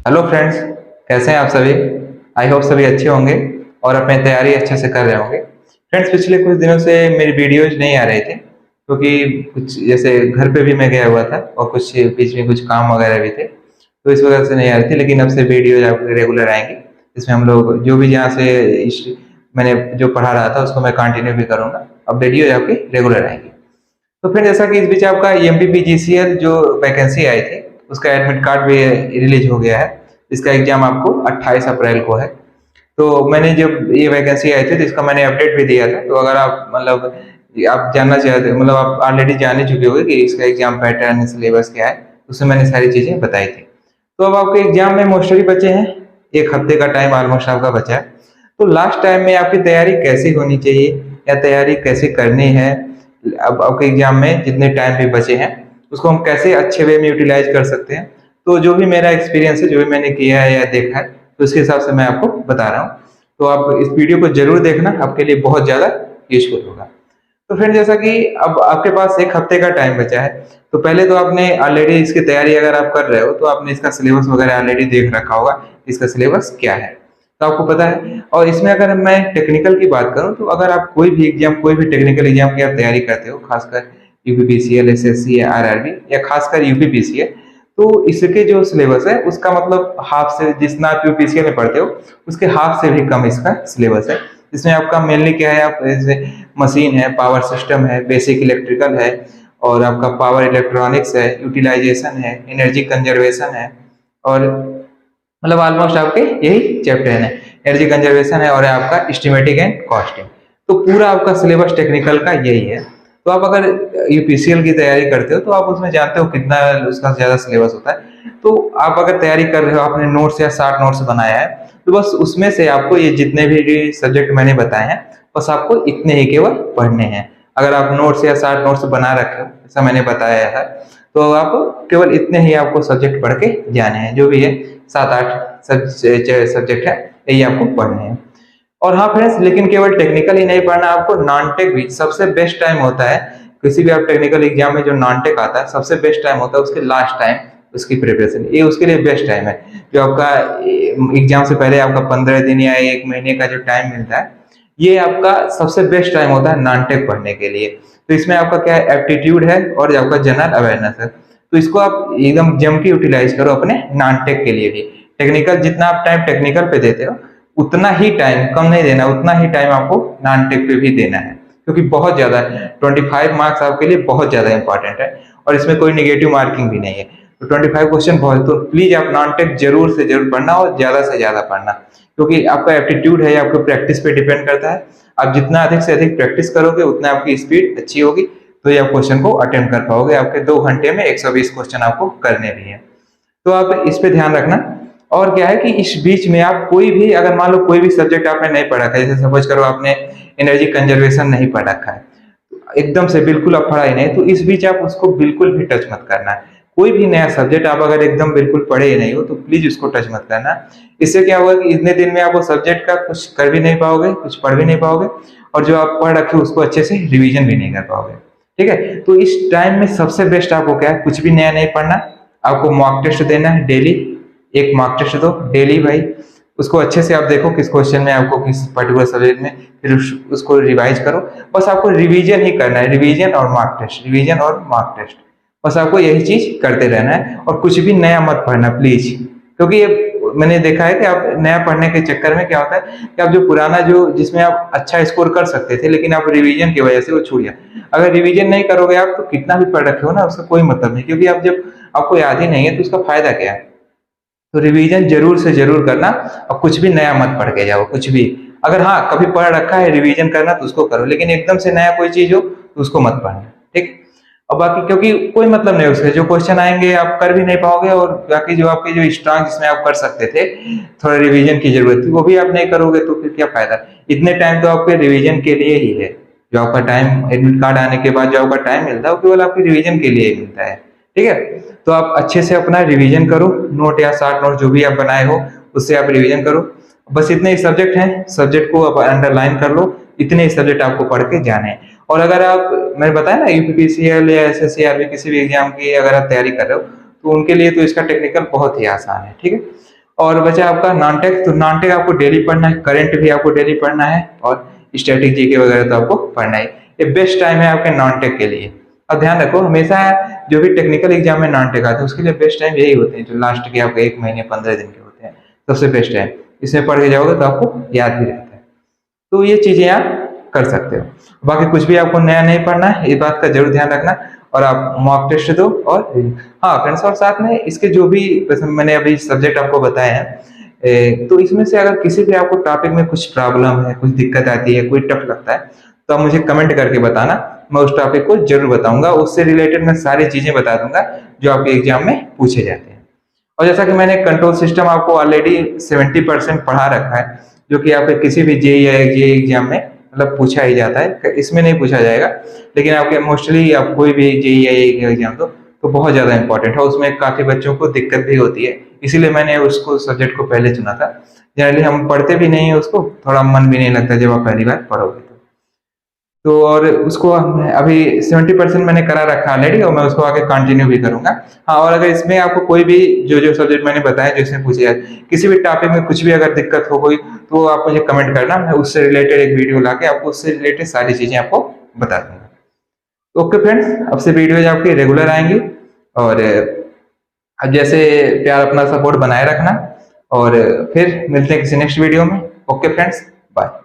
Hello friends, कैसे हैं आप सभी। आई होप सभी अच्छे होंगे और अपनी तैयारी अच्छे से कर रहे होंगे। फ्रेंड्स, पिछले कुछ दिनों से मेरी वीडियोज नहीं आ रहे थे क्योंकि कुछ जैसे घर पे भी मैं गया हुआ था और कुछ बीच में कुछ काम वगैरह भी थे, तो इस वजह से नहीं आ रही थी। लेकिन अब से वीडियोज आपको रेगुलर आएंगी, इसमें हम लोग जो भी जहाँ से मैंने जो पढ़ा रहा था उसको मैं कंटिन्यू भी करूँगा। अब वीडियो आपकी रेगुलर आएंगी। तो फिर जैसा कि इस बीच आपका एमपीपीजीसीएल जो वैकेंसी आई थी उसका एडमिट कार्ड भी रिलीज हो गया है। इसका एग्जाम आपको 28 अप्रैल को है। तो मैंने जब ये वैकेंसी आई थी तो इसका मैंने अपडेट भी दिया था। तो अगर आप मतलब आप जानना चाहते मतलब आप ऑलरेडी जान ही चुके होंगे कि इसका एग्जाम पैटर्न सिलेबस क्या है, उसमें मैंने सारी चीजें बताई थी। तो अब आपके एग्जाम में मोस्टली बचे हैं, एक हफ्ते का टाइम ऑलमोस्ट आपका बचा है। तो लास्ट टाइम में आपकी तैयारी कैसी होनी चाहिए या तैयारी कैसे करनी है, अब आपके एग्जाम में जितने टाइम भी बचे हैं उसको हम कैसे अच्छे वे में यूटिलाइज कर सकते हैं। तो जो भी मेरा एक्सपीरियंस है, जो भी मैंने किया है या देखा है, तो उसके हिसाब से मैं आपको बता रहा हूँ। तो आप इस वीडियो को जरूर देखना, आपके लिए बहुत ज्यादा यूजफुल होगा। तो फिर जैसा कि अब आपके पास एक हफ्ते का टाइम बचा है, तो पहले तो आपने ऑलरेडी इसकी तैयारी अगर आप कर रहे हो तो आपने इसका सिलेबस वगैरह ऑलरेडी देख रखा होगा, इसका सिलेबस क्या है तो आपको पता है। और इसमें अगर मैं टेक्निकल की बात करूं तो अगर आप कोई भी एग्जाम, कोई भी टेक्निकल एग्जाम की आप तैयारी करते हो, खासकर यूपीपीसीएल, एसएससी या आरआरबी या खासकर यूपीपीसीएल, तो इसके जो सिलेबस है उसका मतलब हाफ से, जितना आप यूपीसीएल में पढ़ते हो उसके हाफ से भी कम इसका सिलेबस है। इसमें आपका मेनली क्या है, आप जैसे मशीन है, पावर सिस्टम है, बेसिक इलेक्ट्रिकल है, और आपका पावर इलेक्ट्रॉनिक्स है, यूटिलाइजेशन है, एनर्जी कंजर्वेशन है, और मतलब ऑलमोस्ट आपके यही चैप्टर है। एनर्जी कंजर्वेशन है और आपका एस्टिमेटिंग एंड कॉस्टिंग। तो पूरा आपका सिलेबस टेक्निकल का यही है। तो आप अगर यूपीसीएल की तैयारी करते हो तो आप उसमें जानते हो कितना उसका ज्यादा सिलेबस होता है। तो आप अगर तैयारी कर रहे हो, आपने नोट्स या 60 नोट्स बनाया है, तो बस उसमें से आपको ये जितने भी सब्जेक्ट मैंने बताए हैं बस आपको इतने ही केवल पढ़ने हैं। अगर आप नोट्स या 60 नोट्स बना रखे हो, ऐसा मैंने बताया है, तो आप केवल इतने ही आपको सब्जेक्ट पढ़ के जाने हैं। जो भी है 7-8 सब्जेक्ट है, यही आपको पढ़ने हैं। और हाँ फ्रेंड्स, लेकिन केवल टेक्निकल ही नहीं पढ़ना, आपको नॉन टेक भी सबसे बेस्ट टाइम होता है। किसी भी आप टेक्निकल एग्जाम में जो नॉन टेक आता है सबसे बेस्ट टाइम होता है उसके लास्ट टाइम, उसकी प्रिपरेशन, ये उसके लिए बेस्ट टाइम है। जो आपका एग्जाम से पहले आपका 15 दिन या 1 महीने का जो टाइम मिलता है, ये आपका सबसे बेस्ट टाइम होता है नॉन टेक पढ़ने के लिए। तो इसमें आपका क्या है, एप्टीट्यूड है और आपका जनरल अवेयरनेस है। तो इसको आप एकदम जम के यूटिलाइज करो अपने नॉन टेक के लिए भी। टेक्निकल जितना आप टाइम टेक्निकल पे देते हो उतना ही टाइम, कम नहीं देना, उतना ही टाइम आपको नॉन टेक पे भी देना है, क्योंकि बहुत ज्यादा 25 मार्क्स आपके लिए बहुत ज्यादा इंपॉर्टेंट है और इसमें कोई निगेटिव मार्किंग भी नहीं है। तो 25 क्वेश्चन बहुत, तो प्लीज आप नॉन टेक जरूर से जरूर पढ़ना और ज्यादा से ज्यादा पढ़ना, क्योंकि आपका एप्टीट्यूड है, आपको प्रैक्टिस पे डिपेंड करता है। आप जितना अधिक से अधिक प्रैक्टिस करोगे उतना आपकी स्पीड अच्छी होगी, तो ये आप क्वेश्चन को अटेम्प्ट कर पाओगे। आपके 2 घंटे में 120 क्वेश्चन आपको करने भी है, तो आप इस पे ध्यान रखना। और क्या है कि इस बीच में आप कोई भी, अगर मान लो कोई भी सब्जेक्ट आपने नहीं पढ़ा है, जैसे सपोज करो आपने एनर्जी कंजर्वेशन नहीं पढ़ रखा है, एकदम से बिल्कुल आप पढ़ा ही नहीं, तो इस बीच आप उसको बिल्कुल भी टच मत करना है। कोई भी नया सब्जेक्ट आप अगर एकदम बिल्कुल पढ़े ही नहीं हो तो प्लीज उसको टच मत करना। इससे क्या होगा कि इतने दिन में आप वो सब्जेक्ट का कुछ कर भी नहीं पाओगे, कुछ पढ़ भी नहीं पाओगे, और जो आप पढ़ रखे हो उसको अच्छे से रिवीजन भी नहीं कर पाओगे। ठीक है, तो इस टाइम में सबसे बेस्ट आपको क्या है, कुछ भी नया नहीं पढ़ना, आपको मॉक टेस्ट देना है डेली। एक मॉक टेस्ट दो डेली भाई, उसको अच्छे से आप देखो किस क्वेश्चन में आपको किस पर्टिकुलर सब्जेक्ट में, फिर उसको रिवाइज करो। बस आपको रिवीजन ही करना है, रिवीजन और मॉक टेस्ट, रिवीजन और मॉक टेस्ट, बस आपको यही चीज करते रहना है और कुछ भी नया मत पढ़ना प्लीज। क्योंकि ये मैंने देखा है कि आप नया पढ़ने के चक्कर में क्या होता है कि आप जो पुराना, जो जिसमें आप अच्छा स्कोर कर सकते थे लेकिन आप रिवीजन की वजह से वो छूट गया। अगर रिवीजन नहीं करोगे आप तो कितना भी पढ़ रखे हो ना उसका कोई मतलब नहीं, क्योंकि आप जब आपको याद ही नहीं है तो उसका फायदा क्या है। तो रिवीजन जरूर से जरूर करना और कुछ भी नया मत पढ़ के जाओ, कुछ भी। अगर हाँ कभी पढ़ रखा है रिवीजन करना तो उसको करो, लेकिन एकदम से नया कोई चीज हो तो उसको मत पढ़ना। ठीक। और बाकी क्योंकि कोई मतलब नहीं उसके, जो क्वेश्चन आएंगे आप कर भी नहीं पाओगे, और बाकी जो आपके जो स्ट्रांग जिसमें आप कर सकते थे, थोड़ा रिवीजन की जरूरत थी, वो भी आप नहीं करोगे तो फिर क्या फायदा। इतने टाइम तो आपके रिवीजन के लिए ही है। जो आपका टाइम एडमिट कार्ड आने के बाद जो आपका टाइम मिलता है वो केवल आपकी रिवीजन के लिए ही मिलता है। ठीक है, तो आप अच्छे से अपना रिवीजन करो, नोट या 60 नोट जो भी आप बनाए हो उससे आप रिवीजन करो। बस इतने ही सब्जेक्ट हैं, सब्जेक्ट को आप अंडरलाइन कर लो, इतने ही सब्जेक्ट आपको पढ़ के जाने हैं। और अगर आप, मैंने बताया ना यूपीपीसीएल या एसएससी आरबी किसी भी एग्जाम की अगर आप तैयारी कर रहे हो तो उनके लिए तो इसका टेक्निकल बहुत ही आसान है। ठीक है, और बचा आपका नॉन टेक, तो नॉन टेक आपको डेली पढ़ना है, करंट भी आपको डेली पढ़ना है और स्टैटिक जीके वगैरह तो आपको पढ़ना है। ये बेस्ट टाइम है आपके नॉन टेक के लिए। अब ध्यान रखो, हमेशा जो भी टेक्निकल एग्जाम में नॉन टेक आते हैं उसके लिए बेस्ट टाइम यही होते हैं जो लास्ट के आपके 1 महीने 15 दिन के होते हैं, सबसे बेस्ट टाइम। इसमें पढ़ के जाओगे तो आपको याद भी रहता है। तो ये चीजें आप कर सकते हो। बाकी कुछ भी आपको नया नहीं पढ़ना है, इस बात का जरूर ध्यान रखना। और आप मॉक टेस्ट दो और हाँ फ्रेंड्स, और साथ में इसके जो भी मैंने अभी सब्जेक्ट आपको बताए हैं, तो इसमें से अगर किसी भी आपको टॉपिक में कुछ प्रॉब्लम है, कुछ दिक्कत आती है, कोई टफ लगता है, तो आप मुझे कमेंट करके बताना, मैं उस टॉपिक को जरूर बताऊंगा। उससे रिलेटेड मैं सारी चीजें बता दूंगा जो आपके एग्जाम में पूछे जाते हैं। और जैसा कि मैंने कंट्रोल सिस्टम आपको ऑलरेडी 70% पढ़ा रखा है, जो कि आपके किसी भी जेईई या जेईई एग्जाम में मतलब पूछा ही जाता है, इसमें नहीं पूछा जाएगा, लेकिन आपके मोस्टली आप कोई भी जेईई या जेईई का एग्जाम दो तो बहुत ज्यादा इंपॉर्टेंट है, उसमें काफी बच्चों को दिक्कत भी होती है, इसीलिए मैंने उसको सब्जेक्ट को पहले चुना था। जनरली हम पढ़ते भी नहीं है उसको, थोड़ा मन भी नहीं लगता जब आप पहली बार पढ़ोगे तो और उसको अभी 70% मैंने करा रखा ऑलरेडी और मैं उसको आगे कंटिन्यू भी करूंगा। हाँ, और अगर इसमें आपको कोई भी जो जो सब्जेक्ट मैंने बताया जो इसमें पूछे जाए, किसी भी टॉपिक में कुछ भी अगर दिक्कत हो गई तो आप मुझे कमेंट करना, मैं उससे रिलेटेड एक वीडियो लाके आपको उससे रिलेटेड सारी चीजें आपको बता दूंगा। ओके फ्रेंड्स, अब से वीडियोज आपकी रेगुलर आएंगी और अब जैसे प्यार अपना सपोर्ट बनाए रखना और फिर मिलते हैं किसी नेक्स्ट वीडियो में। Okay friends, bye.